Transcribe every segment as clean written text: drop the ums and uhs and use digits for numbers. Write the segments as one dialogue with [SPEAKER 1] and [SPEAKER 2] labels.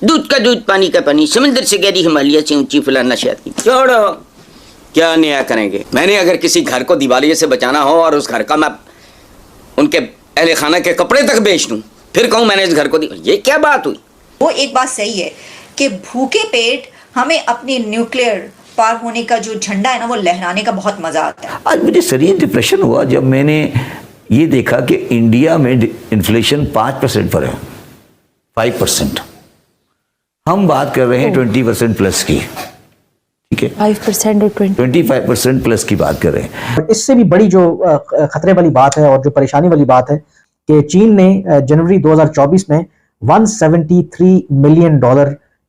[SPEAKER 1] दूध का दूध पानी का पानी, समंदर से गहरी हिमालय से ऊंची फलाना शादी। छोड़ो, क्या नया करेंगे। मैंने अगर किसी घर को दिवालिये से बचाना हो और उस घर का मैं उनके अहले खाना के कपड़े तक बेच दूं, फिर कहूं मैंने इस घर को ये क्या बात हुई।
[SPEAKER 2] वो एक बात सही है कि भूखे पेट हमें अपने न्यूक्लियर पार होने का जो झंडा है ना वो लहराने का बहुत मजा आता है।
[SPEAKER 3] आज मुझे शरीर डिप्रेशन हुआ जब मैंने ये देखा कि इंडिया में इन्फ्लेशन 5% पर है, 5%। हम बात कर रहे हैं 20% प्लस की, ठीक है,
[SPEAKER 4] 5% और
[SPEAKER 3] 25% प्लस की बात कर रहे हैं।
[SPEAKER 5] इससे भी बड़ी जो खतरे वाली बात है और जो परेशानी वाली बात है कि चीन ने जनवरी 2024 में $173 मिलियन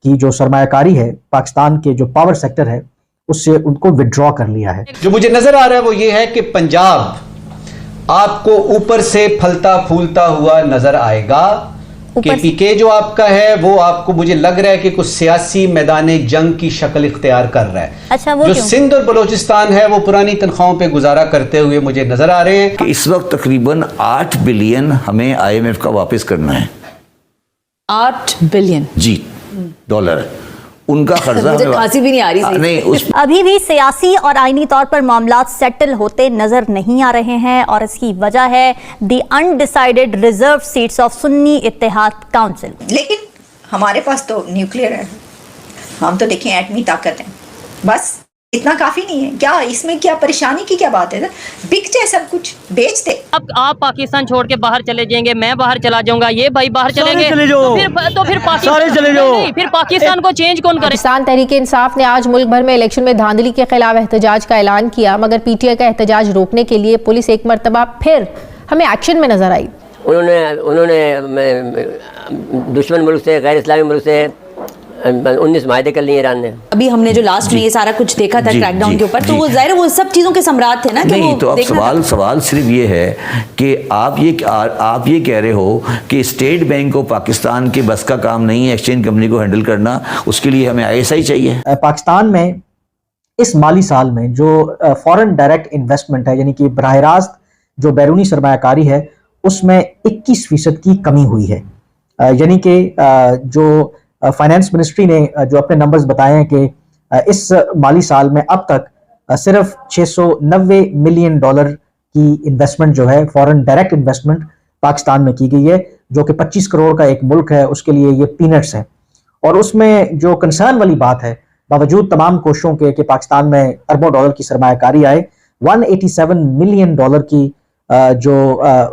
[SPEAKER 5] की जो सरमायाकारी है पाकिस्तान के जो पावर सेक्टर है उससे उनको विड्रॉ कर लिया है।
[SPEAKER 6] जो मुझे नजर आ रहा है वो ये है कि पंजाब आपको ऊपर से फलता फूलता हुआ नजर आएगा। केपीके जो आपका है वो आपको मुझे लग रहा है कि कुछ सियासी मैदान जंग की शक्ल इख्तियार कर रहा है।
[SPEAKER 4] अच्छा, वो
[SPEAKER 6] जो सिंध और बलोचिस्तान है वो पुरानी तनख्वाहों पे गुजारा करते हुए मुझे नजर आ रहे हैं
[SPEAKER 3] कि इस वक्त तकरीबन 8 बिलियन हमें IMF का वापस करना है।
[SPEAKER 4] 8 बिलियन
[SPEAKER 3] जी डॉलर उनका कर्जा
[SPEAKER 4] मुझे खांसी भी नहीं आ रही
[SPEAKER 3] नहीं उस
[SPEAKER 7] अभी भी सियासी और आईनी तौर पर मामलात सेटल होते नजर नहीं आ रहे हैं और इसकी वजह है the undecided reserve seats of Sunni Ittehad Council.
[SPEAKER 2] लेकिन हमारे पास तो न्यूक्लियर है, हम तो देखें एटमी ताकत है, बस इतना काफी नहीं है क्या? इसमें क्या परेशानी की क्या बात है? बिक जाए सब कुछ, बेच दे।
[SPEAKER 8] अब आप पाकिस्तान छोड़ के बाहर चले जाएंगे, मैं बाहर चला जाऊंगा, ये भाई बाहर चलेंगे तो फिर पाकिस्तान चले जाओ। फिर पाकिस्तान को चेंज कौन करे?
[SPEAKER 4] पाकिस्तान तहरीक इंसाफ ने आज मुल्क भर में इलेक्शन में धांधली के खिलाफ एहतजाज का ऐलान किया, मगर PTI का एहतजाज रोकने के लिए पुलिस एक मरतबा फिर हमें एक्शन में नजर आई।
[SPEAKER 9] उन्होंने दुश्मन मुल्क से, गैर इस्लामी मुल्क से 19 मायदे कर लिए ईरान ने।
[SPEAKER 10] अभी हमने जो लास्ट में ये सारा कुछ देखा था क्रैकडाउन के ऊपर, तो वो जाहिर है वो सब चीजों के सम्राट थे ना कि
[SPEAKER 3] नहीं,
[SPEAKER 10] वो
[SPEAKER 3] तो अब सवाल सिर्फ ये है कि आप ये कह रहे हो कि स्टेट बैंक को पाकिस्तान के बस का काम नहीं है एक्सचेंज कंपनी को हैंडल करना, उसके लिए हमें ISI चाहिए।
[SPEAKER 5] पाकिस्तान में इस माली साल में जो फॉरेन डायरेक्ट इन्वेस्टमेंट है यानी कि बराह रास्त जो बैरूनी सरमायाकारी है उसमें 21% की कमी हुई है। यानी कि जो फाइनेंस मिनिस्ट्री ने जो अपने नंबर्स बताए हैं कि इस माली साल में अब तक सिर्फ $690 मिलियन की इन्वेस्टमेंट जो है फॉरेन डायरेक्ट इन्वेस्टमेंट पाकिस्तान में की गई है, जो कि 25 करोड़ का एक मुल्क है, उसके लिए ये पीनट्स है। और उसमें जो कंसर्न वाली बात है, बावजूद तमाम कोशिशों के कि पाकिस्तान में अरबों डॉलर की सरमायाकारी आए, $187 मिलियन की जो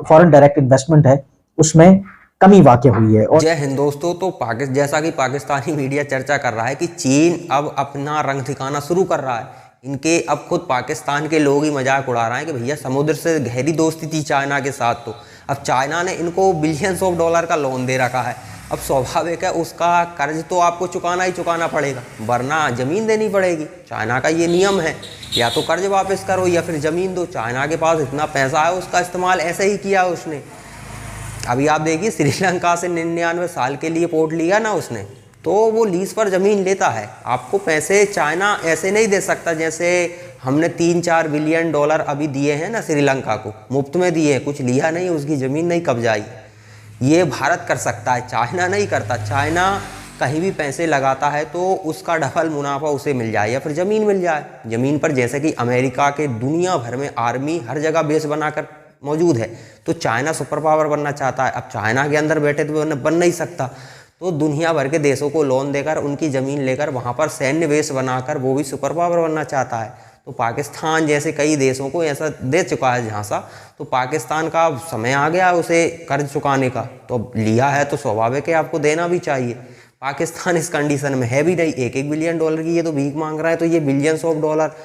[SPEAKER 5] फॉरेन डायरेक्ट इन्वेस्टमेंट है उसमें कमी वाक़ हुई है। और
[SPEAKER 11] जय हिंद दोस्तों, तो जैसा कि पाकिस्तानी मीडिया चर्चा कर रहा है कि चीन अब अपना रंग दिखाना शुरू कर रहा है। इनके अब खुद पाकिस्तान के लोग ही मजाक उड़ा रहे हैं कि भैया समुद्र से गहरी दोस्ती थी चाइना के साथ, तो अब चाइना ने इनको बिलियंस ऑफ डॉलर का लोन दे रखा है। अब स्वाभाविक है उसका कर्ज तो आपको चुकाना पड़ेगा, वरना ज़मीन देनी पड़ेगी। चाइना का ये नियम है, या तो कर्ज वापस करो या फिर ज़मीन दो। चाइना के पास इतना पैसा है, उसका इस्तेमाल ऐसे ही किया उसने। अभी आप देखिए श्रीलंका से 99 साल के लिए पोर्ट लिया ना उसने, तो वो लीज पर ज़मीन लेता है। आपको पैसे चाइना ऐसे नहीं दे सकता जैसे हमने 3-4 बिलियन डॉलर अभी दिए हैं ना श्रीलंका को, मुफ्त में दिए हैं, कुछ लिया नहीं, उसकी ज़मीन नहीं कब्जाई। ये भारत कर सकता है, चाइना नहीं करता। चाइना कहीं भी पैसे लगाता है तो उसका डबल मुनाफा उसे मिल जाए या फिर ज़मीन मिल जाए। ज़मीन पर जैसे कि अमेरिका के दुनिया भर में आर्मी हर जगह बेस बनाकर मौजूद है, तो चाइना सुपर पावर बनना चाहता है। अब चाइना के अंदर बैठे तो बन नहीं सकता, तो दुनिया भर के देशों को लोन देकर उनकी ज़मीन लेकर वहाँ पर सैन्य बेस बनाकर वो भी सुपर पावर बनना चाहता है। तो पाकिस्तान जैसे कई देशों को ऐसा दे चुका है झांसा, तो पाकिस्तान का समय आ गया उसे कर्ज चुकाने का। तो लिया है तो स्वाभाविक है आपको देना भी चाहिए। पाकिस्तान इस कंडीशन में है भी नहीं, 1-1 बिलियन डॉलर की ये तो भीख मांग रहा है, तो ये billions of dollar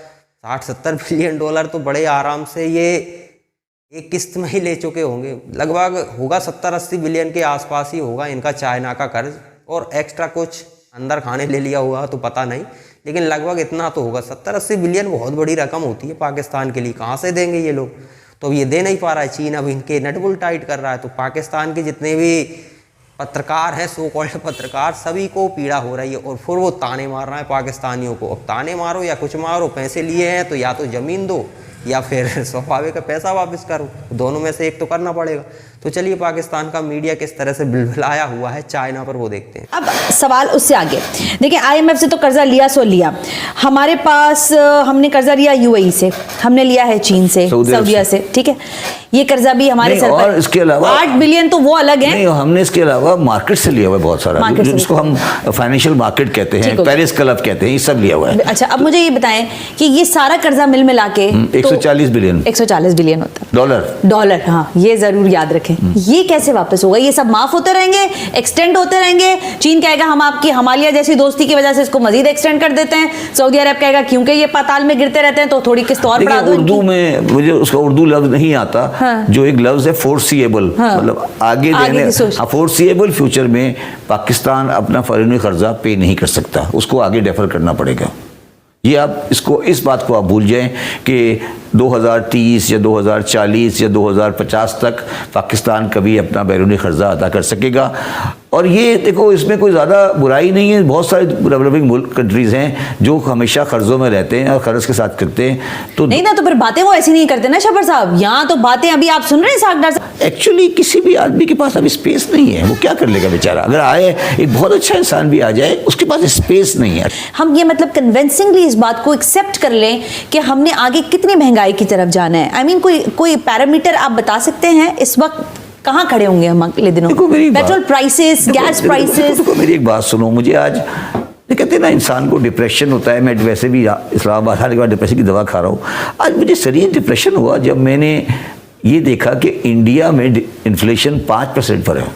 [SPEAKER 11] 60-70 billion dollar तो बड़े आराम से ये एक किस्त में ही ले चुके होंगे। लगभग होगा 70-80 बिलियन के आसपास ही होगा इनका चाइना का कर्ज, और एक्स्ट्रा कुछ अंदर खाने ले लिया हुआ तो पता नहीं, लेकिन लगभग इतना तो होगा। 70-80 बिलियन बहुत बड़ी रकम होती है पाकिस्तान के लिए, कहाँ से देंगे ये लोग? तो अब ये दे नहीं पा रहा है चीन, अब इनके नटबुल टाइट कर रहा है। तो पाकिस्तान के जितने भी पत्रकार हैं, सो कॉल्ड पत्रकार, सभी को पीड़ा हो रही है, और फिर वो ताने मार रहा है पाकिस्तानियों को। अब ताने मारो या कुछ मारो, पैसे लिए हैं तो या तो ज़मीन दो या फिर स्वाभाविक है पैसा वापस करो, दोनों में से एक तो करना पड़ेगा। तो चलिए पाकिस्तान का मीडिया किस तरह से बिलबिलाया हुआ है चाइना पर, वो देखते हैं।
[SPEAKER 10] अब सवाल उससे आगे देखिए, IMF से तो कर्जा लिया सो लिया, हमारे पास हमने कर्जा लिया UAE से, हमने लिया है चीन से, सऊदीया से, ठीक है, ये कर्जा भी हमारे सर पर।
[SPEAKER 3] इसके अलावा
[SPEAKER 10] 8 बिलियन तो वो अलग है।
[SPEAKER 3] नहीं, हमने इसके अलावा मार्केट से लिया हुआ है बहुत सारा, जिसको हम फाइनेंशियल मार्केट कहते हैं, पेरिस क्लब कहते हैं, ये सब लिया हुआ है।
[SPEAKER 10] अच्छा, अब मुझे ये बताएं कि ये सारा कर्जा मिल मिला के
[SPEAKER 3] 140 बिलियन
[SPEAKER 10] 140 बिलियन होता
[SPEAKER 3] है
[SPEAKER 10] डॉलर। हाँ, ये जरूर याद रखें। ये कैसे वापस होगा? ये सब माफ होते रहेंगे, एक्सटेंड होते रहेंगे। चीन कहेगा हम आपकी हिमालय जैसी दोस्ती की वजह से इसको मजीद एक्सटेंड कर देते हैं। सऊदी अरब कहेगा क्योंकि ये पाताल में गिरते रहते हैं तो थोड़ी किस्त और बढ़ा दो।
[SPEAKER 3] उर्दू में मुझे उसका उर्दू लफ्ज नहीं आता। हाँ। जो एक लफ्ज है फोर्सिएबल, हाँ। मतलब आगे देने, फोर्सिएबल फ्यूचर में पाकिस्तान अपना फॉरेन कर्जा पे नहीं कर सकता, उसको आगे डेफर करना पड़ेगा। ये आप इसको, इस बात को आप भूल जाएं कि 2030 या 2040 या 2050 तक पाकिस्तान कभी अपना बैरूनी कर्जा अदा कर सकेगा। और ये देखो, इसमें कोई ज़्यादा बुराई नहीं है। बहुत सारे डेवलपिंग मुल्क कंट्रीज़ हैं जो हमेशा कर्जों में रहते हैं और कर्ज के साथ करते हैं। तो
[SPEAKER 10] नहीं ना, तो फिर बातें वो ऐसी नहीं करते ना शबर साहब। यहाँ तो बातें अभी आप सुन रहे हैं सागदार साहब।
[SPEAKER 3] एक्चुअली किसी भी आदमी के पास अभी स्पेस नहीं है, वो क्या कर लेगा बेचारा। अगर आए एक बहुत अच्छा इंसान भी आ जाए, उसके पास स्पेस नहीं है।
[SPEAKER 10] हम ये मतलब कन्विंसिंगली इस बात को एक्सेप्ट कर लें कि हमने आगे कितनी महंगाई की तरफ जाना है। आई मीन कोई पैरामीटर आप बता सकते हैं इस वक्त कहाँ खड़े होंगे हम अगले दिनों? Petrol prices, gas prices.
[SPEAKER 3] मेरी एक बात सुनो, मुझे आज ये कहते हैं ना इंसान को डिप्रेशन होता है। मैं वैसे भी इस्लामाबाद आने के बाद डिप्रेशन की दवा खा रहा हूँ। आज मुझे शरीर डिप्रेशन हुआ जब मैंने ये देखा कि इंडिया में इन्फ्लेशन 5% पर है,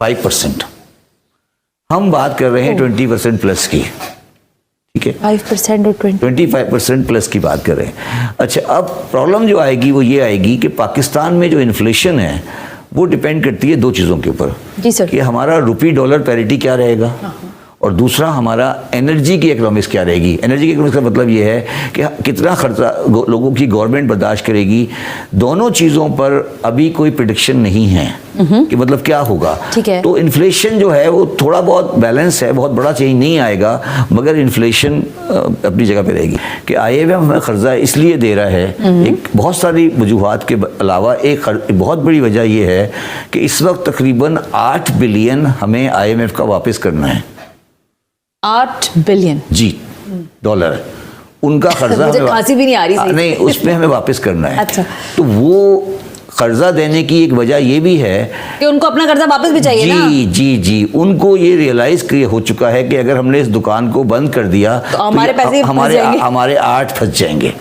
[SPEAKER 3] 5%। हम बात कर रहे हैं 20% प्लस की, ठीक है,
[SPEAKER 10] 5% और
[SPEAKER 3] 25% प्लस की बात कर रहे हैं। अच्छा, अब प्रॉब्लम जो आएगी वो ये आएगी कि पाकिस्तान में जो इन्फ्लेशन है वो डिपेंड करती है दो चीज़ों के ऊपर।
[SPEAKER 10] जी सर।
[SPEAKER 3] कि हमारा रुपी डॉलर पैरिटी क्या रहेगा, और दूसरा हमारा एनर्जी की इकोनॉमिक्स क्या रहेगी। एनर्जी की इकोनॉमिक्स का मतलब ये है कि कितना खर्चा लोगों की गवर्नमेंट बर्दाश्त करेगी। दोनों चीज़ों पर अभी कोई प्रेडिक्शन नहीं है कि मतलब क्या होगा।
[SPEAKER 10] ठीक है।
[SPEAKER 3] तो इन्फ्लेशन जो है वो थोड़ा बहुत बैलेंस है, बहुत बड़ा चेंज नहीं आएगा, मगर इन्फ्लेशन अपनी जगह पे रहेगी। कि IMF हमें कर्जा इसलिए दे रहा है, एक बहुत सारी वजूहात के अलावा एक बहुत बड़ी वजह ये है कि इस वक्त तकरीबन 8 बिलियन हमें IMF का वापस करना है।
[SPEAKER 10] 8 बिलियन
[SPEAKER 3] जी डॉलर उनका कर्जा
[SPEAKER 10] मुझे खांसी भी नहीं आ रही सही।
[SPEAKER 3] नहीं, उसमें हमें वापस करना है।
[SPEAKER 10] अच्छा।
[SPEAKER 3] तो वो कर्जा देने की एक वजह ये भी है
[SPEAKER 10] कि उनको अपना कर्जा वापस भी चाहिए ना।
[SPEAKER 3] जी उनको ये रियलाइज हो चुका है कि अगर हमने इस दुकान को बंद कर दिया तो
[SPEAKER 10] हमारे पैसे
[SPEAKER 3] हमारे 8 फंस जाएंगे।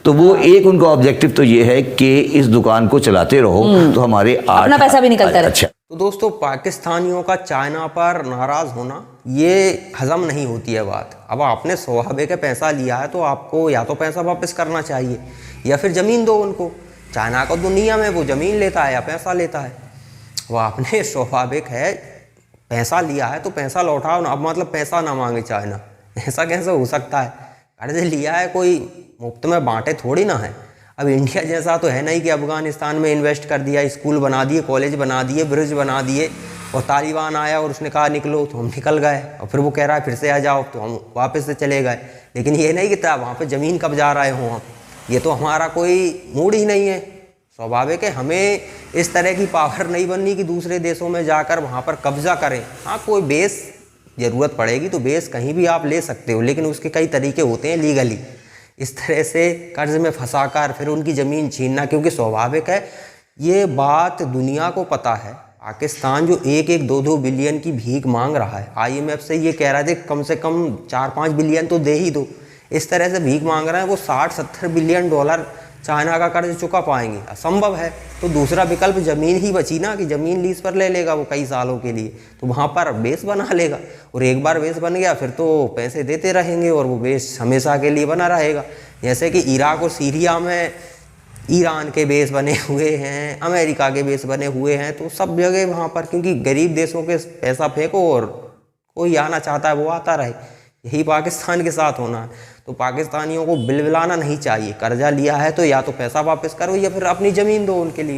[SPEAKER 3] तो वो एक उनका ऑब्जेक्टिव तो ये है कि इस दुकान को चलाते रहो तो हमारे 8
[SPEAKER 10] अपना पैसा भी निकलता रहे।
[SPEAKER 3] अच्छा,
[SPEAKER 11] तो दोस्तों, पाकिस्तानियों का चाइना पर नाराज होना ये हजम नहीं होती है बात। अब आपने स्वाभाविक है पैसा लिया है तो आपको या तो पैसा वापस करना चाहिए या फिर ज़मीन दो उनको। चाइना को दुनिया में वो ज़मीन लेता है या पैसा लेता है। वो आपने स्वाभाविक है पैसा लिया है तो पैसा लौटाओ ना। अब मतलब पैसा ना मांगे चाइना, ऐसा कैसे हो सकता है? कर्ज लिया है, कोई मुफ्त में बांटे थोड़ी ना है। अब इंडिया जैसा तो है नहीं कि अफगानिस्तान में इन्वेस्ट कर दिया, स्कूल बना दिए, कॉलेज बना दिए, ब्रिज बना दिए और तालिबान आया और उसने कहा निकलो तो हम निकल गए, और फिर वो कह रहा है फिर से आ जाओ तो हम वापस से चले गए। लेकिन ये नहीं कि वहाँ पे ज़मीन कब जा रहे हों हम, ये तो हमारा कोई मूड ही नहीं है। स्वाभाविक है हमें इस तरह की पावर नहीं बननी कि दूसरे देशों में जाकर वहाँ पर कब्जा करें। हाँ, कोई बेस ज़रूरत पड़ेगी तो बेस कहीं भी आप ले सकते हो, लेकिन उसके कई तरीके होते हैं लीगली। इस तरह से कर्ज में फंसाकर फिर उनकी ज़मीन छीनना, क्योंकि स्वाभाविक है ये बात दुनिया को पता है। पाकिस्तान जो 1-2 बिलियन की भीख मांग रहा है, IMF से ये कह रहा है कम से कम 4-5 बिलियन तो दे ही दो, इस तरह से भीख मांग रहे हैं। वो 60-70 बिलियन डॉलर चाइना का कर्ज चुका पाएंगे? असंभव है। तो दूसरा विकल्प ज़मीन ही बची ना, कि ज़मीन लीज पर ले लेगा वो कई सालों के लिए, तो वहाँ पर बेस बना लेगा। और एक बार बेस बन गया फिर तो पैसे देते रहेंगे और वो बेस हमेशा के लिए बना रहेगा। जैसे कि इराक और सीरिया में ईरान के बेस बने हुए हैं, अमेरिका के बेस बने हुए हैं, तो सब जगह वहाँ पर, क्योंकि गरीब देशों के पैसा फेंको और कोई आना चाहता है वो आता रहे। यही पाकिस्तान के साथ होना है। तो पाकिस्तानियों को बिलबिलाना नहीं चाहिए। कर्जा लिया है तो या तो पैसा वापस करो या फिर अपनी ज़मीन दो उनके लिए।